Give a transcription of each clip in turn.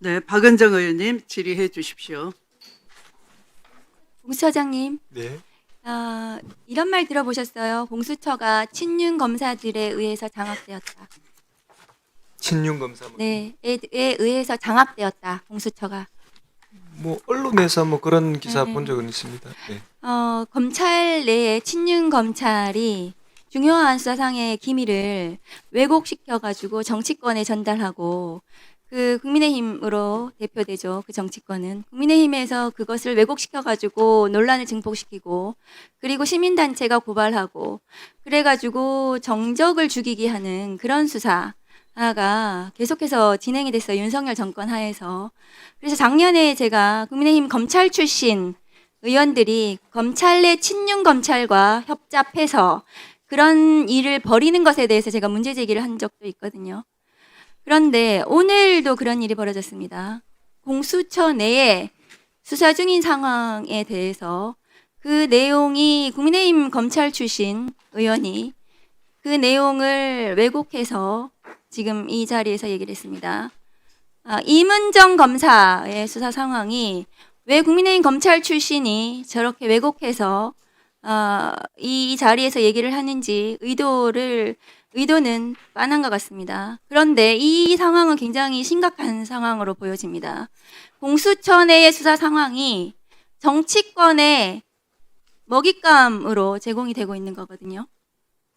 네, 박은정 의원님 질의해 주십시오. 공수처장님, 네. 이런 말 들어보셨어요? 공수처가 친윤 검사들에 의해서 장악되었다. 친윤 검사 네, 에 의해서 장악되었다. 공수처가. 뭐 언론에서 뭐 그런 기사 네. 본 적은 있습니다. 네. 검찰 내에 친윤 검찰이 중요한 수사상의 기밀을 왜곡시켜가지고 정치권에 전달하고, 그 국민의힘으로 대표되죠. 그 정치권은 국민의힘에서 그것을 왜곡시켜가지고 논란을 증폭시키고, 그리고 시민단체가 고발하고, 그래가지고 정적을 죽이게 하는 그런 수사가 계속해서 진행이 됐어요. 윤석열 정권 하에서. 그래서 작년에 제가 국민의힘 검찰 출신 의원들이 검찰 내 친윤 검찰과 협잡해서 그런 일을 벌이는 것에 대해서 제가 문제 제기를 한 적도 있거든요. 그런데 오늘도 그런 일이 벌어졌습니다. 공수처 내에 수사 중인 상황에 대해서 그 내용이 국민의힘 검찰 출신 의원이 그 내용을 왜곡해서 지금 이 자리에서 얘기를 했습니다. 이문정 검사의 수사 상황이 왜 국민의힘 검찰 출신이 저렇게 왜곡해서 이 자리에서 얘기를 하는지 의도는 빤한 것 같습니다. 그런데 이 상황은 굉장히 심각한 상황으로 보여집니다. 공수처 내의 수사 상황이 정치권의 먹잇감으로 제공이 되고 있는 거거든요.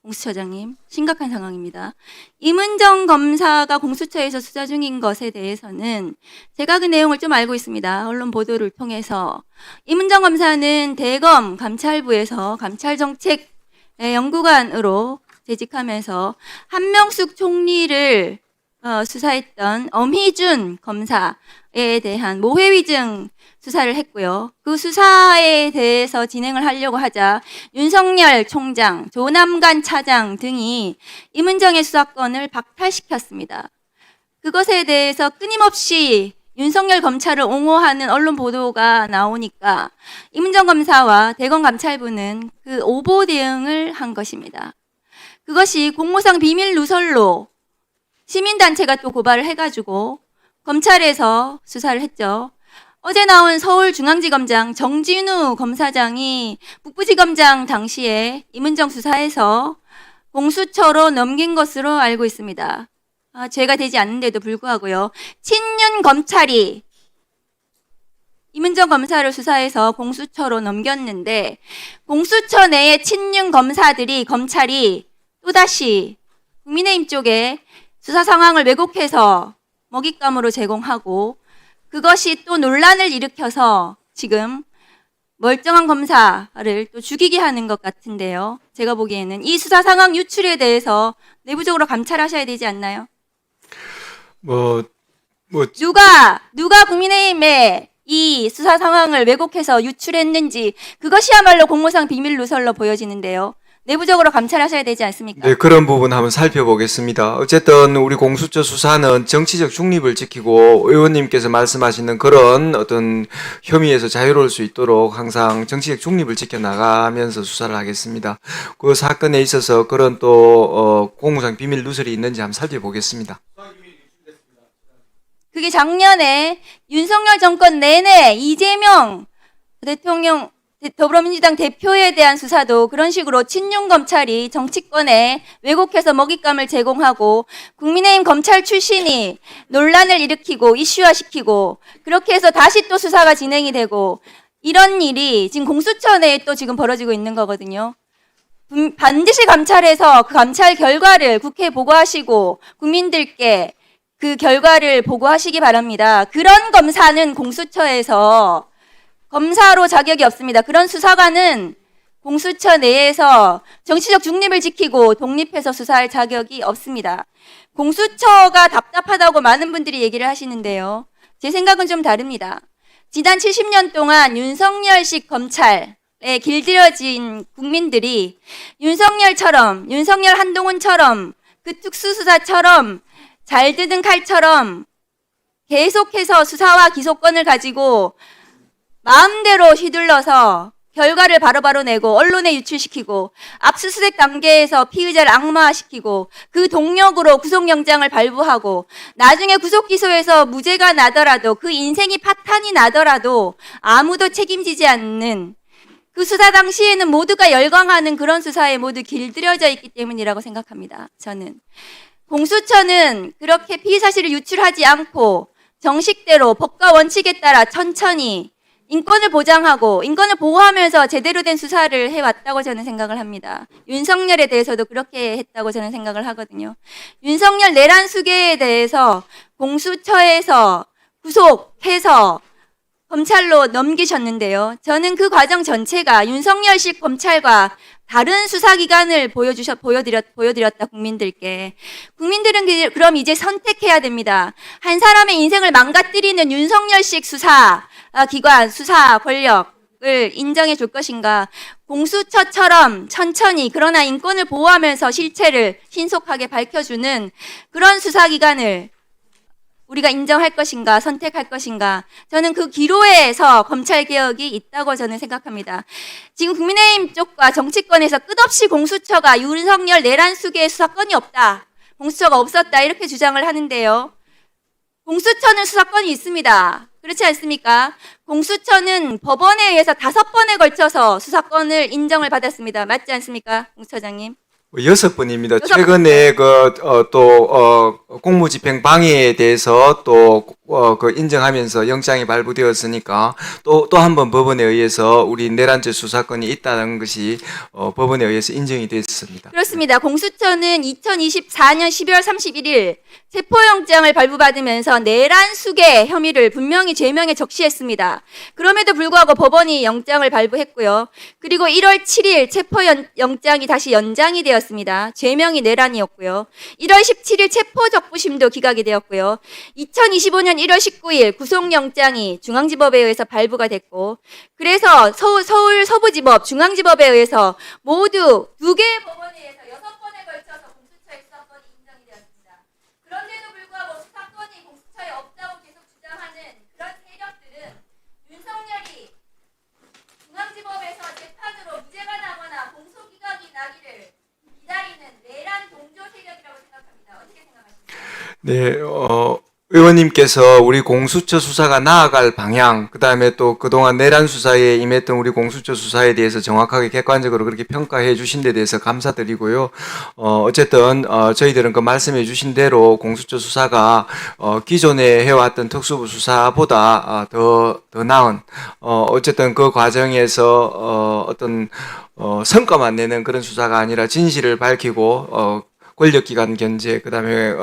공수처장님, 심각한 상황입니다. 이문정 검사가 공수처에서 수사 중인 것에 대해서는 제가 그 내용을 좀 알고 있습니다. 언론 보도를 통해서. 이문정 검사는 대검 감찰부에서 감찰정책 연구관으로 재직하면서 한명숙 총리를 수사했던 엄희준 검사에 대한 모해위증 수사를 했고요. 그 수사에 대해서 진행을 하려고 하자 윤석열 총장, 조남관 차장 등이 이문정의 수사권을 박탈시켰습니다. 그것에 대해서 끊임없이 윤석열 검찰을 옹호하는 언론 보도가 나오니까 이문정 검사와 대검 감찰부는 그 오보 대응을 한 것입니다. 그것이 공무상 비밀 누설로 시민단체가 또 고발을 해가지고 검찰에서 수사를 했죠. 어제 나온 서울중앙지검장 정진우 검사장이 북부지검장 당시에 이문정 수사에서 공수처로 넘긴 것으로 알고 있습니다. 죄가 되지 않는데도 불구하고요. 친윤 검찰이 이문정 검사를 수사해서 공수처로 넘겼는데 공수처 내에 친윤 검찰이 또다시 국민의힘 쪽에 수사 상황을 왜곡해서 먹잇감으로 제공하고 그것이 또 논란을 일으켜서 지금 멀쩡한 검사를 또 죽이게 하는 것 같은데요. 제가 보기에는 이 수사 상황 유출에 대해서 내부적으로 감찰하셔야 되지 않나요? 누가 국민의힘에 이 수사 상황을 왜곡해서 유출했는지 그것이야말로 공무상 비밀 누설로 보여지는데요. 내부적으로 감찰하셔야 되지 않습니까? 네, 그런 부분 한번 살펴보겠습니다. 어쨌든 우리 공수처 수사는 정치적 중립을 지키고 의원님께서 말씀하시는 그런 어떤 혐의에서 자유로울 수 있도록 항상 정치적 중립을 지켜나가면서 수사를 하겠습니다. 그 사건에 있어서 그런 또 공무상 비밀 누설이 있는지 한번 살펴보겠습니다. 그게 작년에 윤석열 정권 내내 이재명 대통령 더불어민주당 대표에 대한 수사도 그런 식으로 친윤 검찰이 정치권에 왜곡해서 먹잇감을 제공하고 국민의힘 검찰 출신이 논란을 일으키고 이슈화시키고 그렇게 해서 다시 또 수사가 진행이 되고 이런 일이 지금 공수처 내에 또 지금 벌어지고 있는 거거든요. 반드시 감찰해서 그 감찰 결과를 국회에 보고하시고 국민들께 그 결과를 보고하시기 바랍니다. 그런 검사는 공수처에서 검사로 자격이 없습니다. 그런 수사관은 공수처 내에서 정치적 중립을 지키고 독립해서 수사할 자격이 없습니다. 공수처가 답답하다고 많은 분들이 얘기를 하시는데요. 제 생각은 좀 다릅니다. 지난 70년 동안 윤석열식 검찰에 길들여진 국민들이 윤석열 한동훈처럼 그 특수수사처럼 잘 드는 칼처럼 계속해서 수사와 기소권을 가지고 마음대로 휘둘러서 결과를 바로바로 내고 언론에 유출시키고 압수수색 단계에서 피의자를 악마화시키고 그 동력으로 구속영장을 발부하고 나중에 구속기소에서 무죄가 나더라도 그 인생이 파탄이 나더라도 아무도 책임지지 않는 그 수사 당시에는 모두가 열광하는 그런 수사에 모두 길들여져 있기 때문이라고 생각합니다. 저는. 공수처는 그렇게 피의 사실을 유출하지 않고 정식대로 법과 원칙에 따라 천천히 인권을 보장하고 인권을 보호하면서 제대로 된 수사를 해왔다고 저는 생각을 합니다. 윤석열에 대해서도 그렇게 했다고 저는 생각을 하거든요. 윤석열 내란 수계에 대해서 공수처에서 구속해서 검찰로 넘기셨는데요. 저는 그 과정 전체가 윤석열식 검찰과 다른 수사기관을 보여드렸다, 국민들께. 국민들은 그럼 이제 선택해야 됩니다. 한 사람의 인생을 망가뜨리는 윤석열식 수사 기관, 수사 권력을 인정해 줄 것인가. 공수처처럼 천천히 그러나 인권을 보호하면서 실체를 신속하게 밝혀주는 그런 수사기관을 우리가 인정할 것인가, 선택할 것인가. 저는 그 기로에서 검찰개혁이 있다고 저는 생각합니다. 지금 국민의힘 쪽과 정치권에서 끝없이 공수처가 윤석열 내란 수계의 수사권이 없다. 공수처가 없었다. 이렇게 주장을 하는데요. 공수처는 수사권이 있습니다. 그렇지 않습니까? 공수처는 법원에 의해서 5번에 걸쳐서 수사권을 인정을 받았습니다. 맞지 않습니까? 공수처장님. 6번입니다. 6번. 최근에 공무집행 방해에 대해서 인정하면서 영장이 발부되었으니까 또 한 번 법원에 의해서 우리 내란죄 수사권이 있다는 것이 법원에 의해서 인정이 됐습니다. 그렇습니다. 공수처는 2024년 12월 31일 체포영장을 발부받으면서 내란 수계 혐의를 분명히 죄명에 적시했습니다. 그럼에도 불구하고 법원이 영장을 발부했고요. 그리고 1월 7일 체포영장이 다시 연장이 되었습니다. 죄명이 내란이었고요. 1월 17일 체포적부심도 기각이 되었고요. 2025년 1월 19일 구속영장이 중앙지법에 의해서 발부가 됐고, 그래서 서울 서부지법, 중앙지법에 의해서 모두 2개의 법원에 의해서 6번에 걸쳐서 공수처의 수사권이 인정이 되었습니다. 그런데도 불구하고 수사권이 공수처에 없다고 계속 주장하는 그런 세력들은 윤석열이 중앙지법에서 재판으로 무죄가 나거나 공소기각이 나기를 기다리는 내란 동조 세력이라고 생각합니다. 어떻게 생각하십니까? 네, 의원님께서 우리 공수처 수사가 나아갈 방향, 그 다음에 또 그동안 내란 수사에 임했던 우리 공수처 수사에 대해서 정확하게 객관적으로 그렇게 평가해 주신 데 대해서 감사드리고요. 어쨌든, 저희들은 그 말씀해 주신 대로 공수처 수사가, 기존에 해왔던 특수부 수사보다, 더 나은, 어쨌든 그 과정에서, 성과만 내는 그런 수사가 아니라 진실을 밝히고, 권력기관 견제, 그 다음에,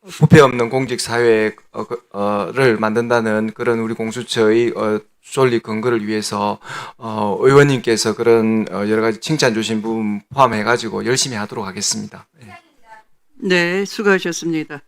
부패 없는 공직 사회를 만든다는 그런 우리 공수처의 존립 근거를 위해서 의원님께서 그런 여러 가지 칭찬 주신 부분 포함해 가지고 열심히 하도록 하겠습니다. 네, 수고하셨습니다.